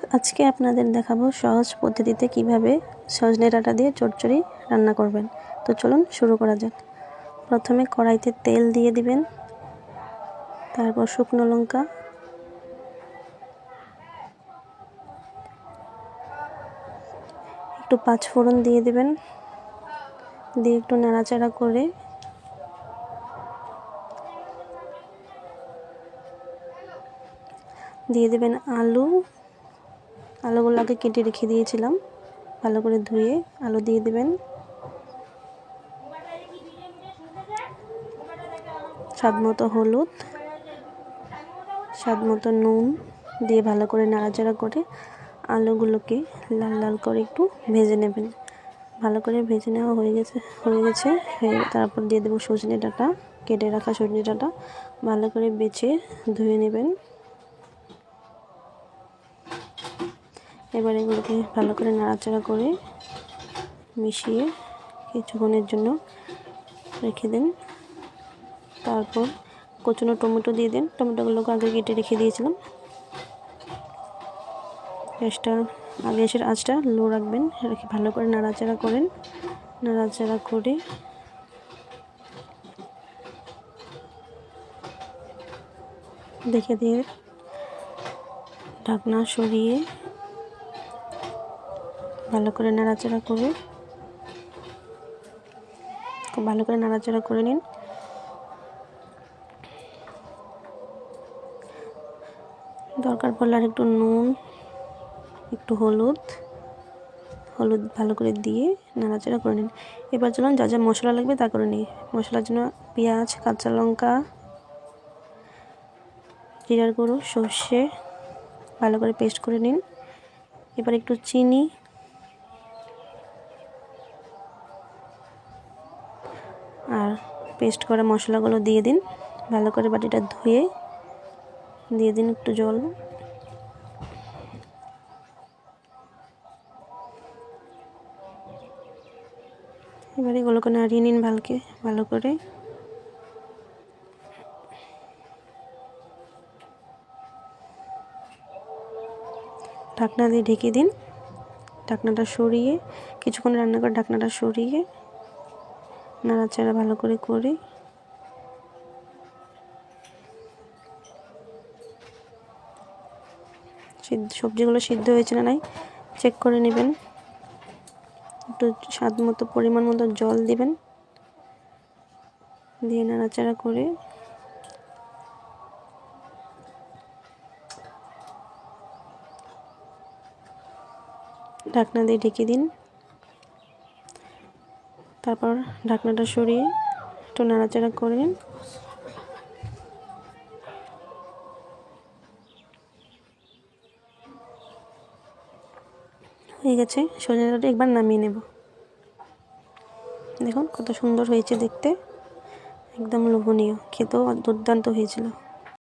আজকে আপনাদের দেখাবো সহজ পদ্ধতিতে কিভাবে সজনে ডাঁটা দিয়ে চচ্চড়ি রান্না করবেন। তো চলুন শুরু করা যাক। প্রথমে কড়াইতে তেল দিয়ে দিবেন, তারপর শুকনো লঙ্কা, একটু পাঁচফোড়ন দিয়ে দিবেন, দিয়ে একটু নাড়াচাড়া করে দিয়ে দেবেন আলুগুলো আগে কেটে রেখে দিয়েছিলাম, ভালো করে ধুয়ে আলু দিয়ে দেবেন। স্বাদমতো হলুদ, স্বাদমতো নুন দিয়ে ভালো করে নাড়াচাড়া করে আলুগুলোকে লাল লাল করে একটু ভেজে নেবেন। ভালো করে ভেজে নেওয়া হয়ে গেছে। তারপর দিয়ে দেবো সজনে ডাঁটা, কেটে রাখা সজনে ডাঁটা ভালো করে বেছে ধুয়ে নেবেন। এবার এগুলোকে ভালো করে নাড়াচাড়া করে মিশিয়ে কিছুক্ষণের জন্য রেখে দিন। তারপর কুচনো টমেটো দিয়ে দিন। টমেটোগুলোকে আগে কেটে রেখে দিয়েছিলাম। গ্যাসের আঁচটা লো রাখবেন, রেখে ভালো করে নাড়াচাড়া করেন। নাড়াচাড়া করে দিয়ে ঢাকনা সরিয়ে ভালো করে নাড়াচাড়া করে নিন। দরকার পড়লে আর একটু নুন, একটু হলুদ ভালো করে দিয়ে নাড়াচাড়া করে নিন। এবার চলুন যা যা মশলা লাগবে তা করে নিই। মশলার জন্য পেঁয়াজ, কাঁচা লঙ্কা, জিরার গুঁড়ো, সর্ষে ভালো করে পেস্ট করে নিন। এবার একটু চিনি, আর পেস্ট করা মশলাগুলো দিয়ে দিন। ভালো করে বাটিটা ধুয়ে দিয়ে দিন একটু জল। এবার এগুলোকে নাড়িয়ে নিন ভালো করে। ঢাকনা দিয়ে ঢেকে দিন। ঢাকনাটা সরিয়ে কিছুক্ষণ রান্না করে ঢাকনাটা সরিয়ে নাড়াচাড়া ভালো করে সবজিগুলো সিদ্ধ হয়েছে না নাই চেক করে নেবেন। একটু স্বাদ মতো পরিমাণ মতো জল দিবেন, দিয়ে নাড়াচাড়া করে ঢাকনা দিয়ে ঢেকে দিন। তারপর ঢাকনাটা সরিয়ে একটু নাড়াচাড়া করে নিন। হয়ে গেছে। সজনে ডাঁটা একবার নামিয়ে নেব। দেখুন কত সুন্দর হয়েছে দেখতে, একদম লোভনীয়, খেতেও দুর্দান্ত হয়েছিল।